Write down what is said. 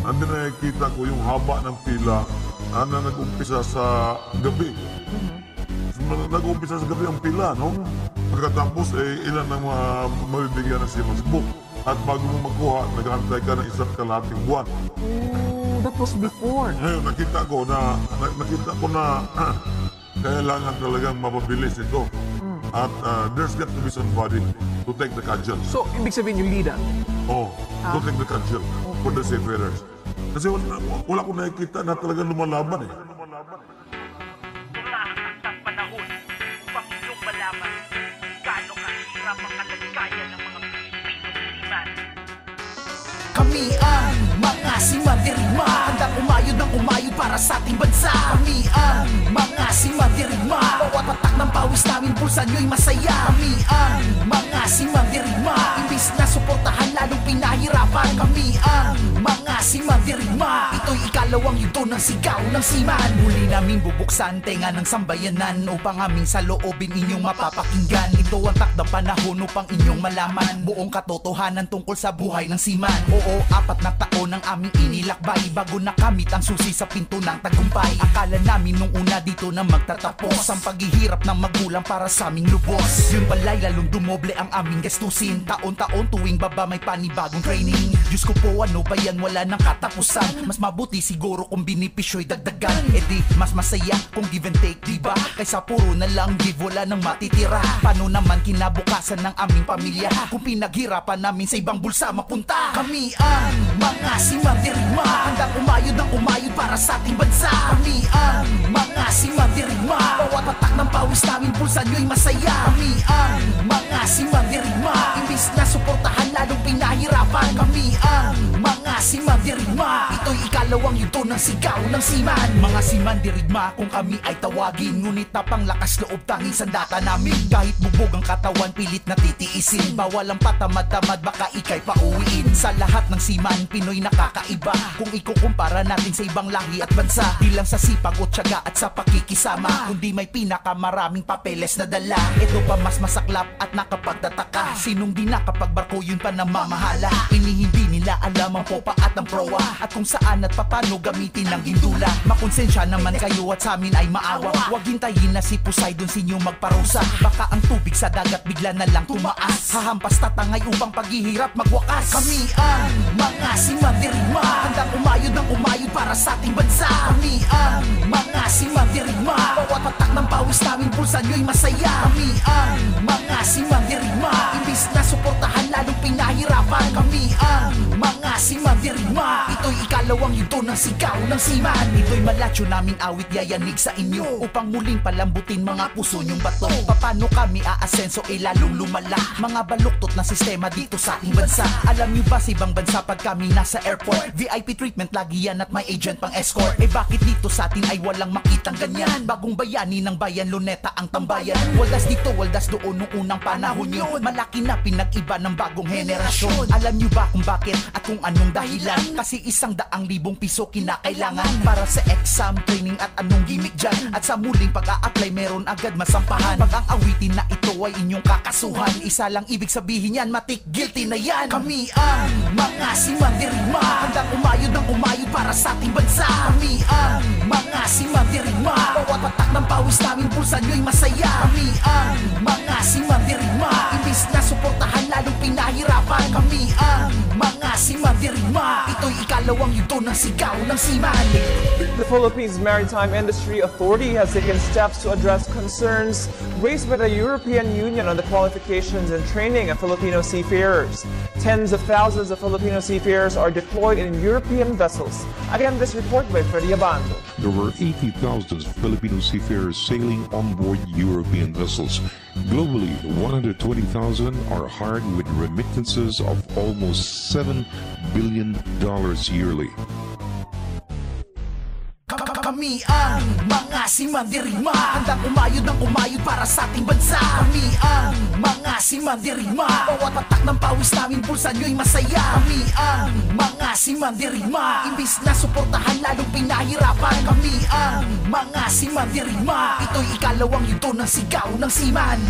andun nakikita ko yung haba ng pila na nag-umpisa sa gabi. Nag-umpisa sa gabi ang pila, no? Pagkatapos, ilan ang mabibigyan ng Siemens book. At bago mo makuha, naghantay ka ng isang kalahating buwan. That was before. Ngayon, nakita ko na kailangan talagang mapabilis ito. At there's got to be somebody to take the cudgel. So, ibig sabihin yung leader? Oh, to take the cudgel for the seafarers. Kasi wala ko nakikita na talagang lumalaban eh. Ang panahon upang inyong malaman gaano kahirap ang kalagayan ng mga Pilipino seaman. Kami ang mga simandirigma, handang umayod ng umayod para sa ating bansa. Kami ang mga simandirigma, bawat patak ng pawis namin pulsa nyo'y masaya. Kami ang mga simandirigma, imbis na suportahan lalong pinahirapan. Kami ang mga simandirigma, ito'y ikalawang yugto ng sigaw ng seaman. Muli namin bubuksan tenga ng sambayanan upang aming saloobin inyong mapapakinggan. Ito ang takdang panahon upang inyong malaman buong katotohanan tungkol sa buhay ng seaman. Oo, 4 na taon ang aming inilakbay bago nakamit ang susi sa pinto ng tagumpay. Akala namin nung una dito na magtatapos ang paghihirap ng magulang para sa aming lubos. Yun pala'y lalong dumoble ang aming gastusin. Taon-taon tuwing baba may panibagong training. Diyos ko po, ano ba yan, wala nang katapusan. Mas mabuti siguro kung binipisyo'y dagdagan. E di mas masaya kung give and take, diba? Kaysa puro na lang give, wala nang matitira. Paano naman kinabukasan ng aming pamilya kung pinaghirapan namin sa ibang bulsa mapunta? Kami ang mga simandirigma, handang umayod ng umayod para sa ating bansa. Kami ang mga simandirigma, bawat patak ng pawis namin pulsa nyo'y masaya. Kami ang mga simandirigma, imbis na suportahan lalong pinahirapan. Kami ang mga simandirigma, ito'y ikalawang yugto ng sigaw ng seaman. Mga simandirigma kung kami ay tawagin, ngunit napanglakas loob tanging sandata namin. Kahit bubog ang katawan pilit na titiisin, bawal ang patamad-tamad baka ikay pauwiin. Sa lahat ng seaman, Pinoy nakakaiba kung ikukumpara natin sa ibang lahi at bansa. Di lang sa sipag o tiyaga at sa pakikisama, kundi may pinakamaraming papeles na dala. Ito pa mas masaklap at nakapagtataka, sinong di nakapagbarko yun pa namamahala. Hindi nila alam ang popa at ang proa, at kung saan at papano gamitin ang gindula. Makonsensya naman kayo at sa amin ay maawa. Huwag hintayin na si Poseidon sinyo magparusa, baka ang tubig sa dagat bigla na lang tumaas. Hahampas tatangay upang paghihirap magwakas. Kami ang mga simandirigma, handang umayod ng umayod para sa ating bansa. Kami ang mga simandirigma, bawat patak ng pawis namin pulsa nyo'y masaya. Kami ang mga simandirigma, imbis na suportahan lalong pinahirapan. Kami ang mga simandirigma, ito'y ikalawang yugto ng sigaw ng seaman. Ito'y malatyo namin awit yayanig sa inyo upang muling palambutin mga puso nyong bato. Paano kami aasenso lalong lumala, mga baluktot na sistema dito sa ating bansa. Alam nyo ba sa ibang bansa pag kami nasa airport, VIP treatment lagi yan at may agent pang escort. Bakit dito sa atin ay walang makitang ganyan? Bagong bayani ng bayan, Luneta ang tambayan. Waldas dito, waldas doon nung unang panahon yun. Malaki na pinag-iba ng bagong henerasyon. Alam nyo ba kung bakit at kung anong dahilan? Kasi 100,000 piso kinakailangan para sa exam, training at anong gimmick dyan. At sa muling pag-a-apply meron agad masampahan. Pag ang awitin na ito ay inyong kakasuhan, isa lang ibig sabihin yan, matik guilty na yan. Kami ang mga simandirigma, handang umayod ng umayod para sa ating bansa. Kami ang mga simandirigma, bawat patak ng pawis namin pulsa nyo'y masaya. Kami ang mga simandirigma, imbis na suportahan lalong pinahirapan. Kami ang mga simandirigma, ito'y ikalawang yugto ng sigaw ng seaman. The Philippines Maritime Industry Authority has taken steps to address concerns raised by the European Union on the qualifications and training of Filipino seafarers. Tens of thousands of Filipino seafarers are deployed in European vessels. Again, this report by Freddy Abando. There were 80,000 Filipino seafarers sailing on board European vessels. Globally, 120,000 are hired with remittances of almost $7 billion yearly. Kami ang mga simandirigma, handang umayod ng umayod para sa ating bansa. Kami ang mga simandirigma, bawat patak ng pawis namin pulsa nyo'y masaya. Kami ang mga simandirigma, imbis na suportahan lalong pinahirapan. Kami ang mga simandirigma, ito'y ikalawang yugto ng sigaw ng seaman.